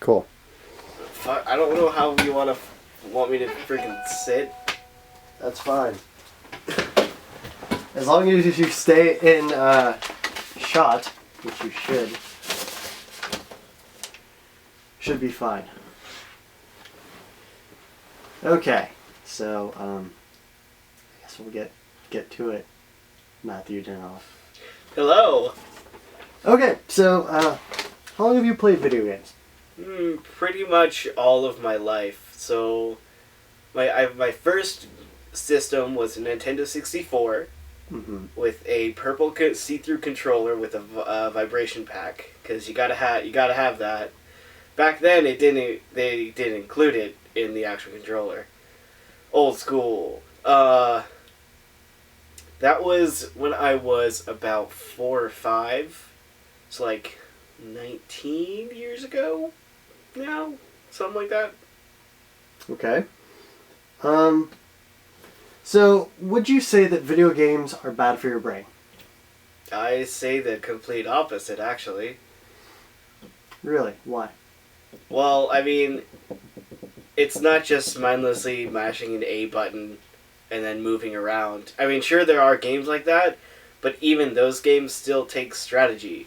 Cool. I don't know how you want me to freaking sit. That's fine. As long as you stay in shot, which you should be fine. Okay, so I guess we'll get to it. Matthew Denoff. Hello. Okay, so how long have you played video games? Pretty much all of my life. So, my first system was a Nintendo 64 with a purple see-through controller with a vibration pack, because you gotta have that. Back then, they didn't include it in the actual controller. Old school. That was when I was about 4 or 5. It's like 19 years ago now, something like that. Okay. So would you say that video games are bad for your brain? I say the complete opposite, actually. Really? Why? Well, I mean, it's not just mindlessly mashing an A button and then moving around. I mean, sure, there are games like that, but even those games still take strategy.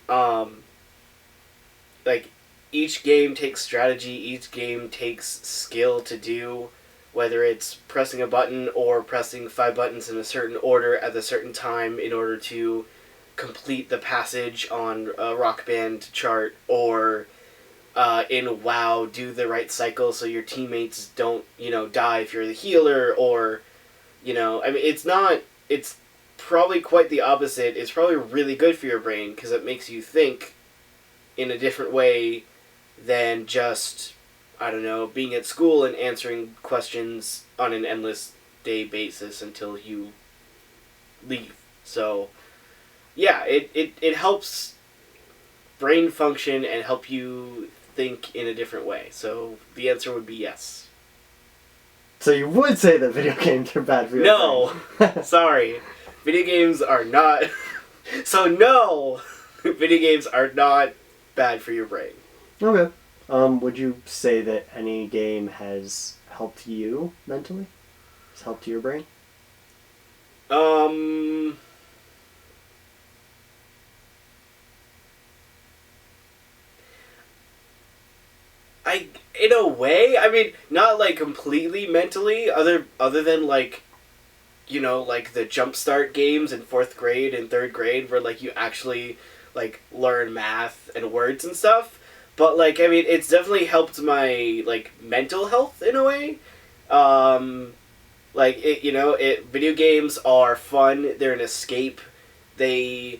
Like, each game takes strategy, each game takes skill to do, whether it's pressing a button or pressing 5 buttons in a certain order at a certain time in order to complete the passage on a Rock Band chart, or in WoW, do the right cycle so your teammates don't, die if you're the healer, or, I mean, it's probably quite the opposite. It's probably really good for your brain, because it makes you think in a different way than just, I don't know, being at school and answering questions on an endless day basis until you leave. So, yeah, it helps brain function and help you think in a different way. So the answer would be yes. So you would say that video games are bad for your brain? No! Sorry. Video games are not... So no! Video games are not bad for your brain. Okay. Would you say that any game has helped you mentally? Has helped your brain? In a way, I mean, not like completely mentally, other than like, like the Jumpstart games in 4th grade and 3rd grade where like you actually like learn math and words and stuff. But like, I mean, it's definitely helped my like mental health in a way. Like video games are fun. They're an escape. They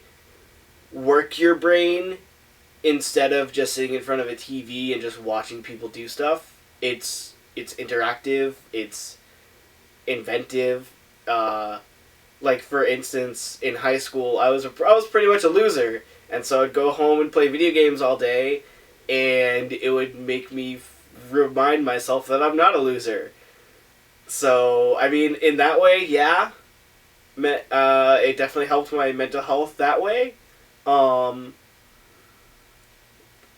work your brain instead of just sitting in front of a TV and just watching people do stuff. It's interactive. It's inventive. Like for instance, in high school, I was pretty much a loser, and so I'd go home and play video games all day, and it would make me remind myself that I'm not a loser. So I mean, in that way, yeah, it definitely helped my mental health that way.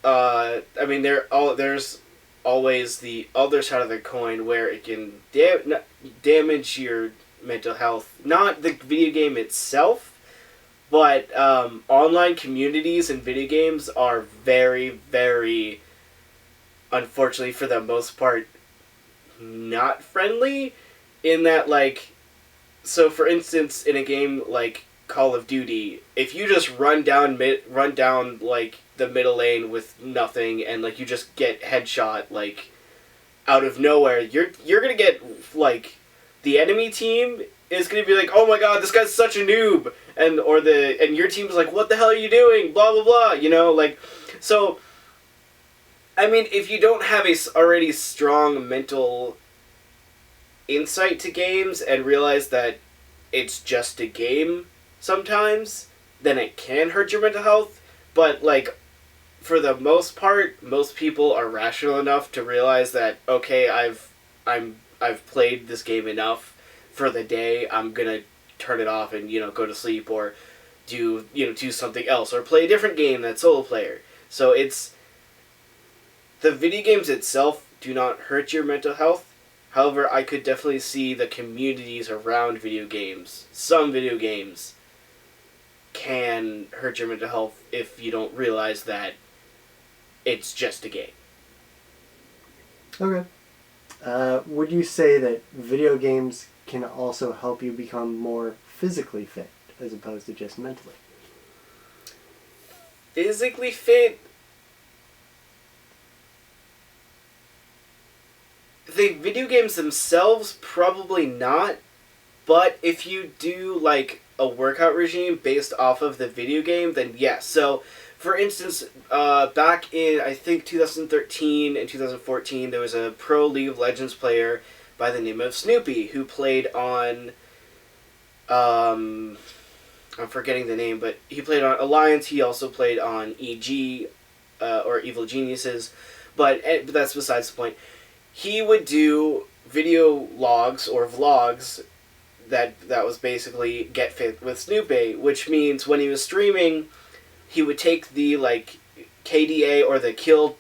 I mean, there's always the other side of the coin where it can damage your mental health. Not the video game itself, but online communities in video games are very, very, unfortunately for the most part, not friendly. In that, like, so for instance, in a game like Call of Duty, if you just run down like the middle lane with nothing and like you just get headshot like out of nowhere, you're gonna get like the enemy team is gonna be like, oh my god, this guy's such a noob, and your team's like, what the hell are you doing? Blah blah blah. Like, so I mean, if you don't have a already strong mental insight to games and realize that it's just a game sometimes, then it can hurt your mental health. But like, for the most part, most people are rational enough to realize that, okay, I've played this game enough for the day. I'm gonna turn it off and go to sleep, or do something else, or play a different game that's solo player. So the video games itself do not hurt your mental health. However, I could definitely see the communities around video games. Some video games can hurt your mental health if you don't realize that it's just a game. Okay. Would you say that video games can also help you become more physically fit as opposed to just mentally? Physically fit? The video games themselves, probably not. But if you do, like, a workout regime based off of the video game, then yes. So, for instance, back in, I think, 2013 and 2014, there was a pro League of Legends player by the name of Snoopy who played on, I'm forgetting the name, but he played on Alliance. He also played on EG, or Evil Geniuses, but that's besides the point. He would do video logs or vlogs that was basically Get Fit with Snoopy, which means when he was streaming, he would take the, like, KDA or the kill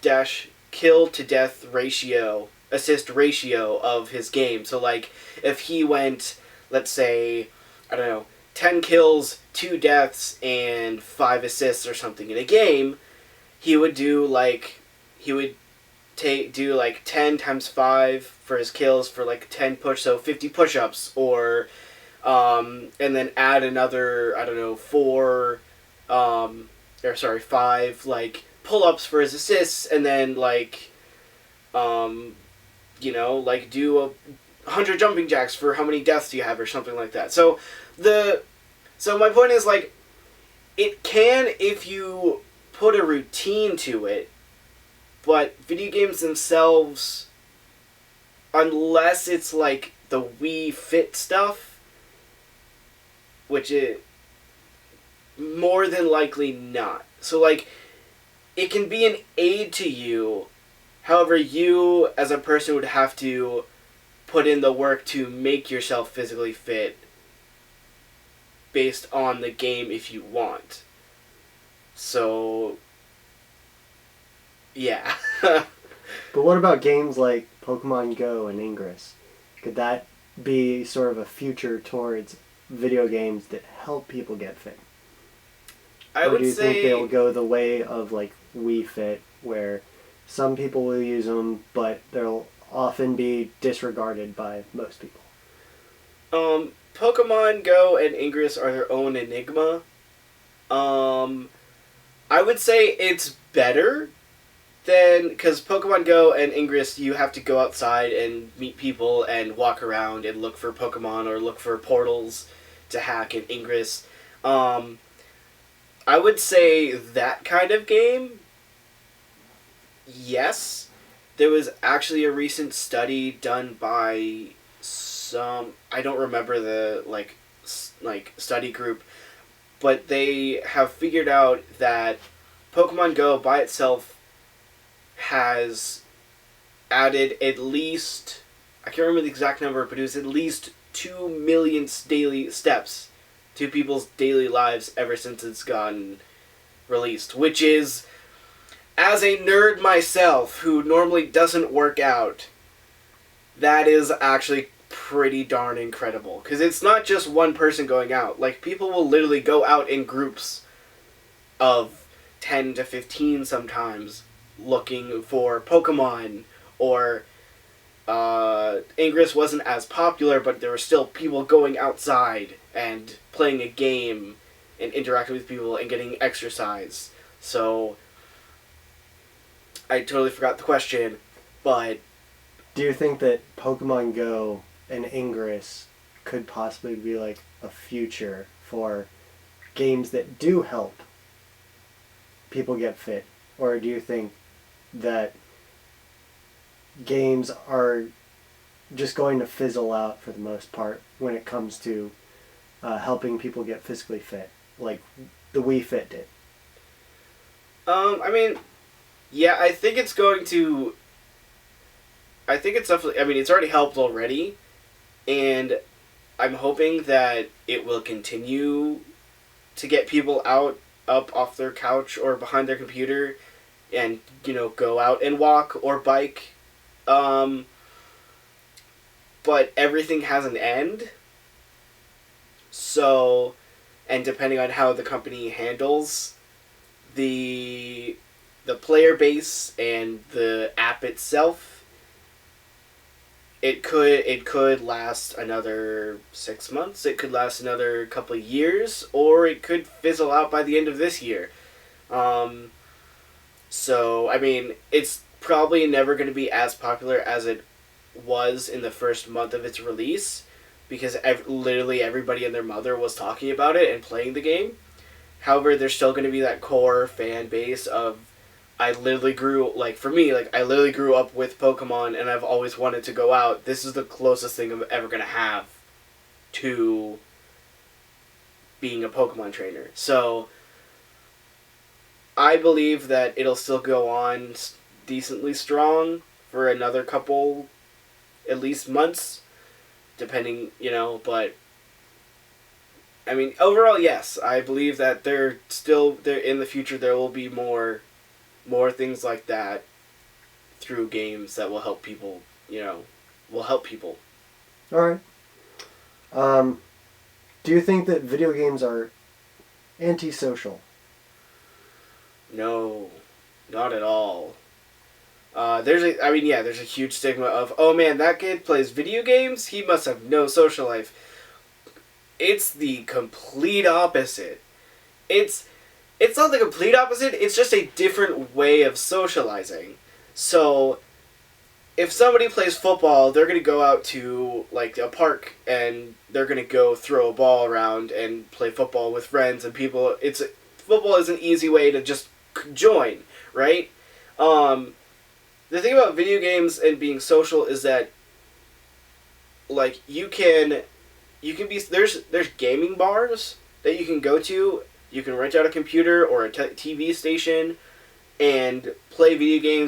to death ratio, assist ratio of his game. So, like, if he went, let's say, I don't know, 10 kills, 2 deaths, and 5 assists or something in a game, he would do, like, 10 times 5 for his kills for, like, 10 so 50 push-ups, or, and then add another, I don't know, 5, like, pull-ups for his assists, and then, like, like, do 100 jumping jacks for how many deaths do you have, or something like that. So my point is, like, it can if you put a routine to it, but video games themselves, unless it's, like, the Wii Fit stuff, which it more than likely not. So, like, it can be an aid to you. However, you as a person would have to put in the work to make yourself physically fit based on the game if you want. So, yeah. But what about games like Pokemon Go and Ingress? Could that be sort of a future towards video games that help people get fit? Or do you think they'll go the way of, like, Wii Fit, where some people will use them, but they'll often be disregarded by most people? Pokemon Go and Ingress are their own enigma. I would say it's better than, because Pokemon Go and Ingress, you have to go outside and meet people and walk around and look for Pokemon or look for portals to hack in Ingress. I would say that kind of game, yes. There was actually a recent study done by I don't remember the, like study group, but they have figured out that Pokemon Go by itself has added at least, I can't remember the exact number, but it was at least 2 million daily steps to people's daily lives ever since it's gotten released, which is, as a nerd myself who normally doesn't work out, that is actually pretty darn incredible. Because it's not just one person going out. Like, people will literally go out in groups of 10 to 15 sometimes looking for Pokemon, or Ingress wasn't as popular, but there were still people going outside and playing a game and interacting with people and getting exercise. So, I totally forgot the question, but... Do you think that Pokemon Go and Ingress could possibly be, like, a future for games that do help people get fit? Or do you think that games are just going to fizzle out for the most part when it comes to helping people get physically fit, like the Wii Fit did? I mean, yeah, I think it's going to... I think it's definitely... I mean, it's already helped already, and I'm hoping that it will continue to get people up off their couch or behind their computer and go out and walk or bike. But everything has an end. So, and depending on how the company handles the player base and the app itself, it could last another 6 months. It could last another couple of years, or it could fizzle out by the end of this year. So I mean, it's probably never going to be as popular as it was in the first month of its release, because literally everybody and their mother was talking about it and playing the game. However, there's still going to be that core fan base of, I literally grew up with Pokemon, and I've always wanted to go out. This is the closest thing I'm ever going to have to being a Pokemon trainer. So, I believe that it'll still go on decently strong for another couple, at least months, depending, but I mean, overall, yes, I believe that there in the future there will be more things like that through games that will help people, All right. Do you think that video games are antisocial? No, not at all. There's a huge stigma of, oh man, that kid plays video games, he must have no social life. It's the complete opposite. It's not the complete opposite, it's just a different way of socializing. So, if somebody plays football, they're going to go out to, like, a park, and they're going to go throw a ball around and play football with friends and people. Football is an easy way to just join, right? The thing about video games and being social is that, like, you can be, there's gaming bars that you can go to. You can rent out a computer or a TV station and play video games